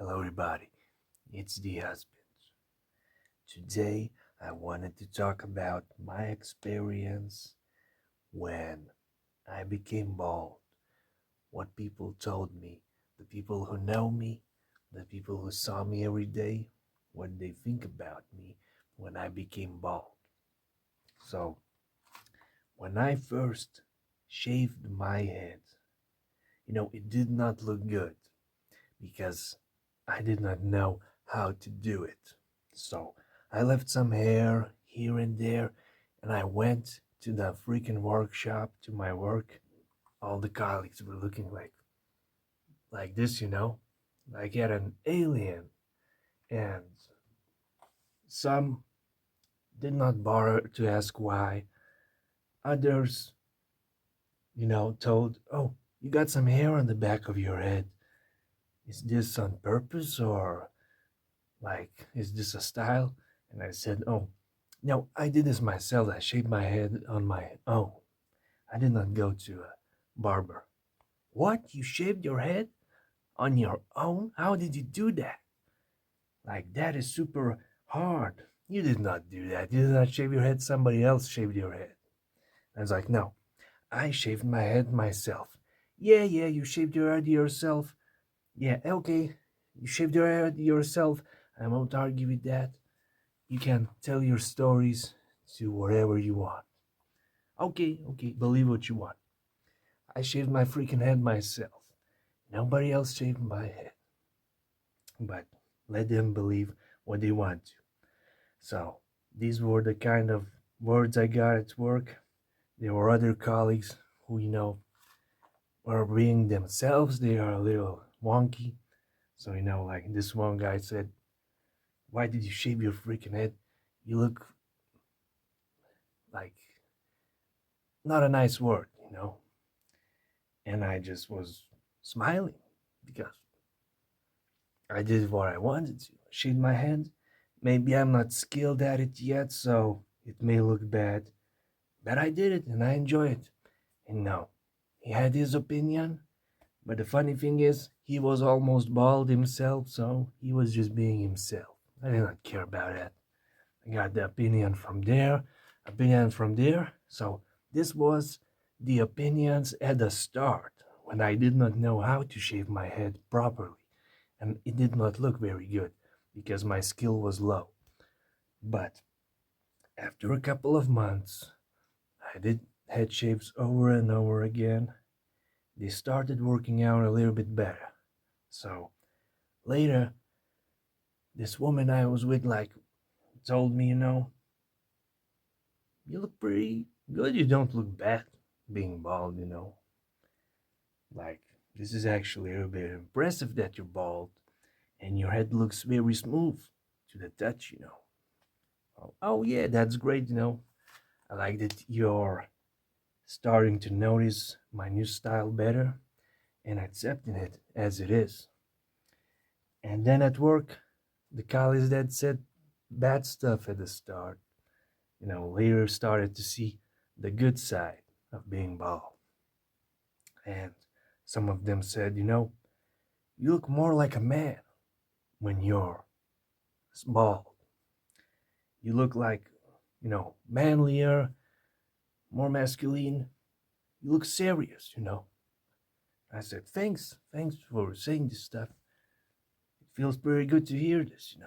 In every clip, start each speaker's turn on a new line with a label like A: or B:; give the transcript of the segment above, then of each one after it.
A: Hello, everybody. It's the husband. Today, I wanted to talk about my experience when I became bald. What people told me, the people who know me, the people who saw me every day, what they think about me when I became bald. So, when I first shaved my head, it did not look good because I did not know how to do it. So I left some hair here and there, and I went to the freaking workshop to my work. All the colleagues were looking like this, like at an alien, and some did not bother to ask why. Others, told, "Oh, you got some hair on the back of your head. Is this on purpose or is this a style?" And I said, "Oh, no, I did this myself. I shaved my head on my own. I did not go to a barber." "What? You shaved your head on your own? How did you do that?" That is super hard. You did not do that. You did not shave your head. Somebody else shaved your head. I was like, "No, I shaved my head myself." "Yeah, yeah, you shaved your head yourself. Yeah, okay. You shaved your head yourself. I won't argue with that. You can tell your stories to wherever you want." "Okay, okay, believe what you want. I shaved my freaking head myself. Nobody else shaved my head." But let them believe what they want to. So these were the kind of words I got at work. There were other colleagues who, were being themselves. They are a little wonky. So, like this one guy said, "Why did you shave your freaking head? You look like not a nice word." And I just was smiling because I did what I wanted to. I shaved my head. Maybe I'm not skilled at it yet, so it may look bad, but I did it and I enjoy it. And no, he had his opinion, but the funny thing is, he was almost bald himself, so he was just being himself. I did not care about that. I got the opinion from there. So this was the opinions at the start when I did not know how to shave my head properly, and it did not look very good because my skill was low. But after a couple of months, I did head shaves over and over again. They started working out a little bit better. So later, this woman I was with told me, "You look pretty good. You don't look bad being bald. Like, this is actually a little bit impressive that you're bald and your head looks very smooth to the touch. Oh, yeah, that's great. I like that you're starting to notice my new style better and accepting it as it is." And then at work, the colleagues that said bad stuff at the start, later started to see the good side of being bald. And some of them said, "You look more like a man when you're bald. You look like, manlier, more masculine. You look serious." I said, thanks for saying this stuff. It feels pretty good to hear this,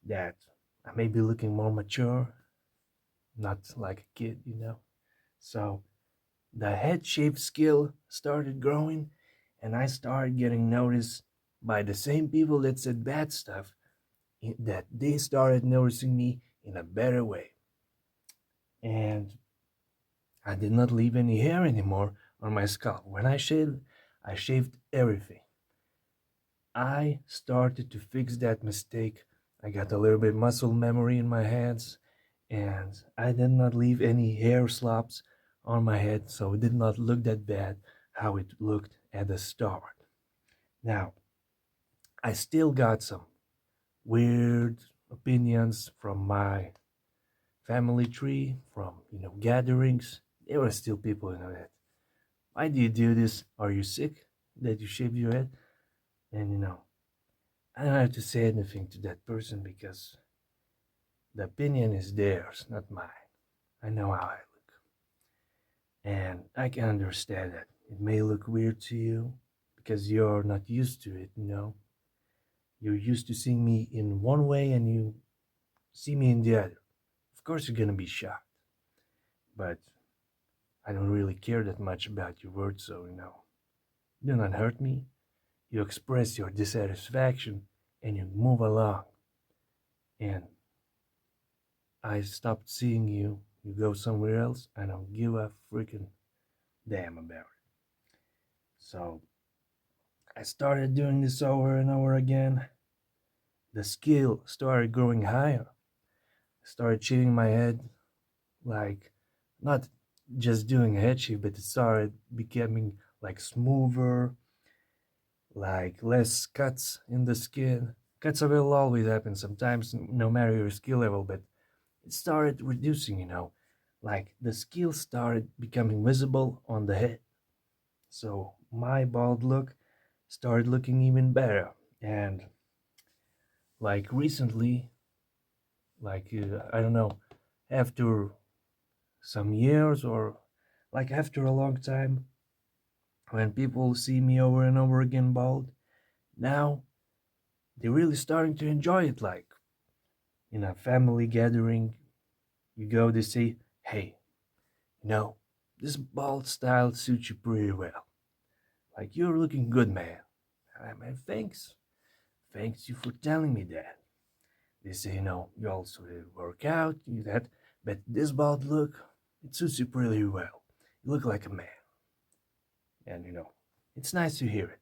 A: that I may be looking more mature, not like a kid. So the head shape skill started growing, and I started getting noticed by the same people that said bad stuff, that they started noticing me in a better way. And I did not leave any hair anymore on my scalp. When I shaved everything. I started to fix that mistake. I got a little bit muscle memory in my hands, and I did not leave any hair slops on my head, so it did not look that bad how it looked at the start. Now, I still got some weird opinions from my family tree, from gatherings. There were still people that, "Why do you do this? Are you sick that you shaved your head?" And I don't have to say anything to that person because the opinion is theirs, not mine. I know how I look. And I can understand that. It may look weird to you because you're not used to it, you know. You're used to seeing me in one way and you see me in the other. Of course, you're gonna be shocked. But I don't really care that much about your words, so you know. Do not hurt me. You express your dissatisfaction and you move along. And I stopped seeing you. You go somewhere else. I don't give a freaking damn about it. So I started doing this over and over again. The skill started growing higher. I started shaving my head, like not just doing a head shave, but it started becoming like smoother, like less cuts in the skin. Cuts will always happen sometimes, no matter your skill level, but it started reducing, you know. Like the skill started becoming visible on the head. So my bald look started looking even better. And like recently, like I don't know, after some years or like after a long time, when people see me over and over again bald, now they're really starting to enjoy it. Like in a family gathering, you go, they say, hey, you know, this bald style suits you pretty well. Like, you're looking good, man. I mean, thanks. Thanks you for telling me that. They say, you know, you also work out, you that, but this bald look, it suits you pretty well. You look like a man. And, you know, it's nice to hear it.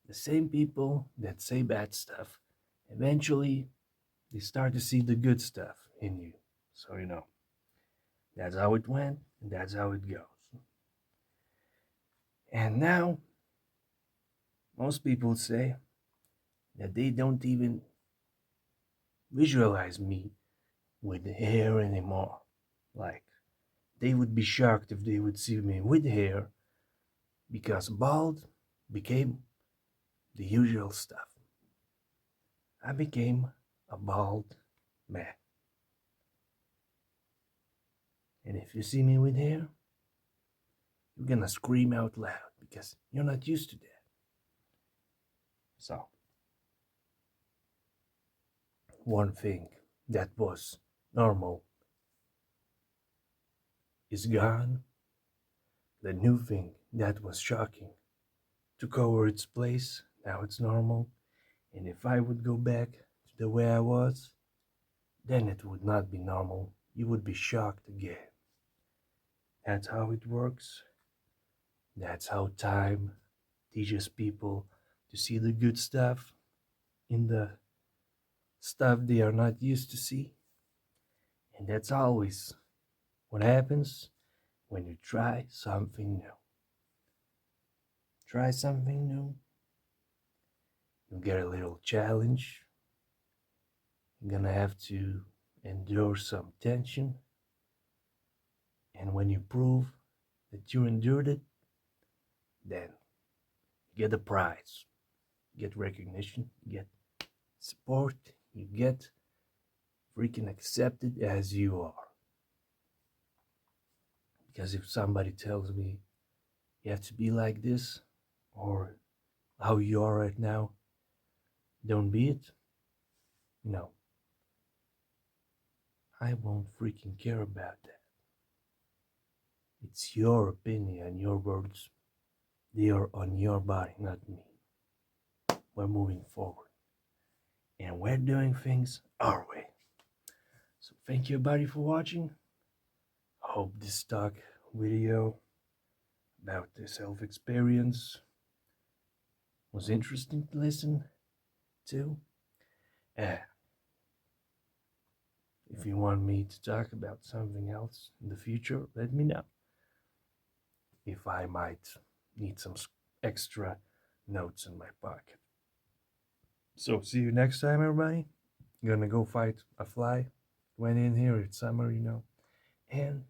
A: The same people that say bad stuff, eventually, they start to see the good stuff in you. So, you know, that's how it went, and that's how it goes. And now, most people say that they don't even visualize me with hair anymore. Like, they would be shocked if they would see me with hair because bald became the usual stuff. I became a bald man. And if you see me with hair, you're gonna scream out loud because you're not used to that. So, one thing that was normal is gone. The new thing that was shocking took over its place. Now it's normal. And if I would go back to the way I was, then it would not be normal. You would be shocked again. That's how it works. That's how time teaches people to see the good stuff in the stuff they are not used to see. And that's always what happens when you try something new. Try something new, you get a little challenge. You're gonna have to endure some tension. And when you prove that you endured it, then you get a prize, you get recognition, you get support, you get freaking accepted as you are. Because if somebody tells me you have to be like this, or how you are right now, don't be it, no, I won't freaking care about that. It's your opinion, your words. They are on your body, not me. We're moving forward. And we're doing things our way. So thank you everybody for watching. Hope this talk video about the self-experience was interesting to listen to. And if you want me to talk about something else in the future, let me know. If I might need some extra notes in my pocket. So see you next time, everybody. I'm gonna go fight a fly. Went in here, it's summer, you know. And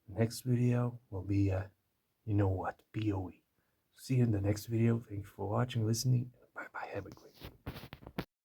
A: next video will be you know what, POE. See you in the next video. Thank you for watching, listening.